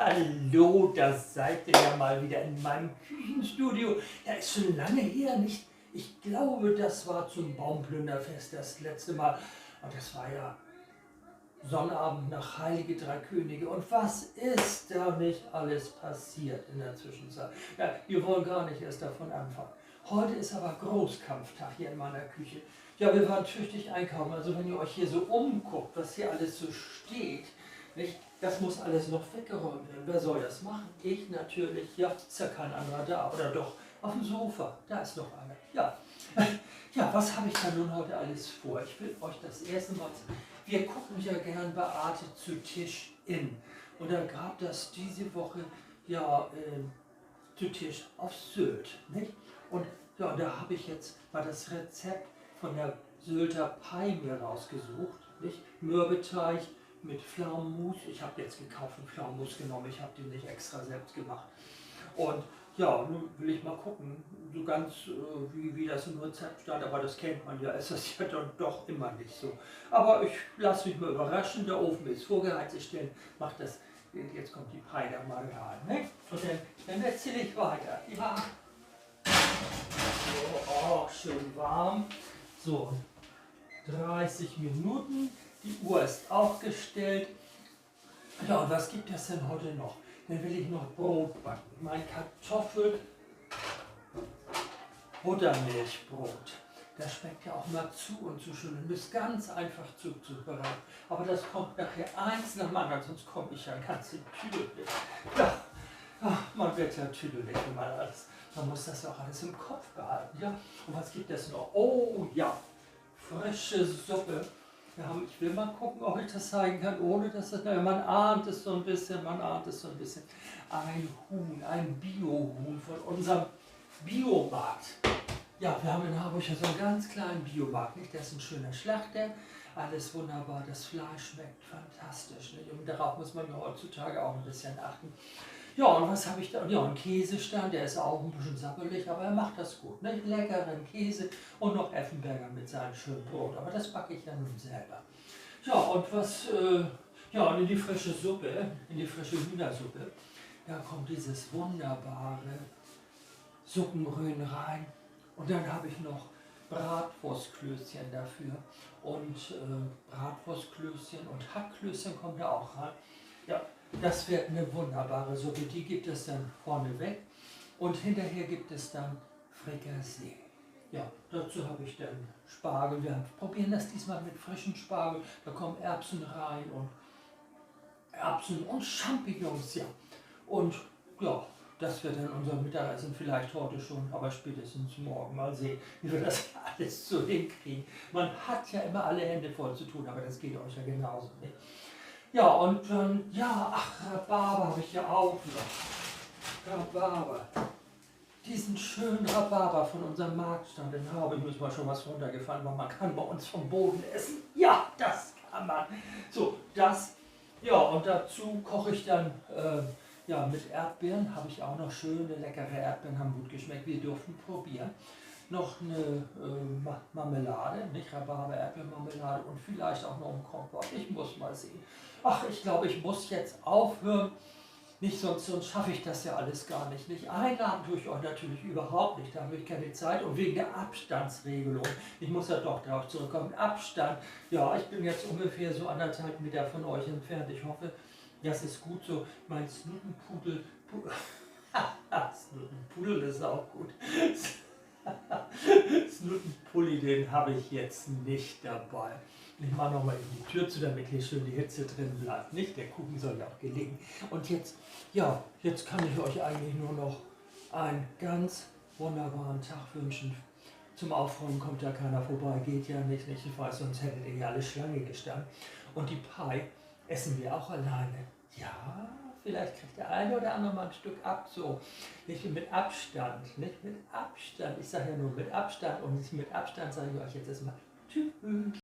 Hallo, da seid ihr ja mal wieder in meinem Küchenstudio. Ja, ist schon lange her, nicht? Ich glaube, das war zum Baumplünderfest das letzte Mal. Und das war ja Sonnabend nach Heilige Drei Könige. Und was ist da nicht alles passiert in der Zwischenzeit? Ja, wir wollen gar nicht erst davon anfangen. Heute ist aber Großkampftag hier in meiner Küche. Ja, wir waren tüchtig einkaufen. Also wenn ihr euch hier so umguckt, was hier alles so steht, nicht? Das muss alles noch weggeräumt werden. Wer soll das machen? Ich natürlich. Ja, ist ja kein anderer da. Oder doch, auf dem Sofa. Da ist noch einer. Ja. Ja, was habe ich da nun heute alles vor? Ich will euch das erste Mal zeigen. Wir gucken ja gern bei Arte zu Tisch in. Und da gab das diese Woche ja zu Tisch auf Sylt. Nicht? Und ja, da habe ich jetzt mal das Rezept von der Sylter Pie mir rausgesucht. Nicht? Mürbeteig mit Pflaumenmus. Ich habe jetzt gekauften Pflaumenmus genommen, ich habe den nicht extra selbst gemacht. Und ja, nun will ich mal gucken, so ganz wie das im Rezept stand, aber das kennt man ja, ist das ja dann doch immer nicht so. Aber ich lasse mich mal überraschen, der Ofen ist vorgeheizt, ich mache das, jetzt kommt die Pie da mal rein. Ne? Und dann erzähle ich weiter. Ja. So, oh, schön warm. So, 30 Minuten. Die Uhr ist auch gestellt. Ja, und was gibt es denn heute noch? Dann will ich noch Brot backen. Mein Buttermilchbrot. Das schmeckt ja auch mal zu und zu schön und ist ganz einfach zuzubereiten. Aber das kommt nachher eins nach dem anderen, sonst komme ich ja ganz tüdelig. Ja, ach, man wird ja tüdelig, wenn man muss das ja auch alles im Kopf behalten. Ja? Und was gibt es noch? Oh ja, frische Suppe. Ich will mal gucken, ob ich das zeigen kann, ohne dass das, man ahnt es so ein bisschen, Ein Huhn, ein Biohuhn von unserem Biomarkt. Ja, wir haben in Harburg ja so einen ganz kleinen Biomarkt, nicht? Das ist ein schöner Schlachter, alles wunderbar, das Fleisch schmeckt fantastisch, nicht? Und darauf muss man ja heutzutage auch ein bisschen achten. Ja, und was habe ich da? Ja, ein Käsestand, der ist auch ein bisschen sappelig, aber er macht das gut. Ne? Leckeren Käse und noch Effenberger mit seinem schönen Brot. Aber das backe ich ja nun selber. Ja, und und in die frische Suppe, in die frische Hühnersuppe, da kommt dieses wunderbare Suppenrühren rein. Und dann habe ich noch Bratwurstklößchen dafür. Und Bratwurstklößchen und Hackklößchen kommt da auch rein. Ja, das wird eine wunderbare Suppe, die gibt es dann vorne weg und hinterher gibt es dann Frikassee. Ja, dazu habe ich dann Spargel. Wir probieren das diesmal mit frischem Spargel. Da kommen Erbsen rein und Champignons, ja. Und ja, das wird dann unser Mittagessen vielleicht heute schon, aber spätestens morgen mal sehen, wie wir das alles so hinkriegen. Man hat ja immer alle Hände voll zu tun, aber das geht euch ja genauso nicht. Ja, und Rhabarber habe ich ja auch noch. Rhabarber. Diesen schönen Rhabarber von unserem Marktstand in Harburg, müssen wir schon was runtergefallen, weil man kann bei uns vom Boden essen. Ja, das kann man. So, und dazu koche ich dann mit Erdbeeren, habe ich auch noch schöne, leckere Erdbeeren, haben gut geschmeckt, wir durften probieren. Noch eine Marmelade, nicht Rhabarber, Erdbeermarmelade und vielleicht auch noch ein Kompott. Ich muss mal sehen. Ach, ich glaube, ich muss jetzt aufhören. Nicht, sonst schaffe ich das ja alles gar nicht. Einladen tue ich euch natürlich überhaupt nicht, da habe ich keine Zeit. Und wegen der Abstandsregelung, ich muss ja doch darauf zurückkommen, Abstand. Ja, ich bin jetzt ungefähr so 1,5 Meter von euch entfernt. Ich hoffe, das ist gut so. Mein Snuttenpudel, Snuttenpudel ist auch gut. Snuttenpulli, den habe ich jetzt nicht dabei. Ich mache nochmal die Tür zu, damit hier schön die Hitze drin bleibt. Nicht? Der Kuchen soll ja auch gelingen. Und jetzt kann ich euch eigentlich nur noch einen ganz wunderbaren Tag wünschen. Zum Aufräumen kommt ja keiner vorbei, geht ja nicht. Ich weiß, sonst hättet ihr ja alle Schlange gestanden. Und die Pie essen wir auch alleine. Ja, vielleicht kriegt der eine oder andere mal ein Stück ab, so. Nicht mit Abstand, nicht mit Abstand. Ich sage ja nur mit Abstand und mit Abstand sage ich euch jetzt erstmal Tschüss.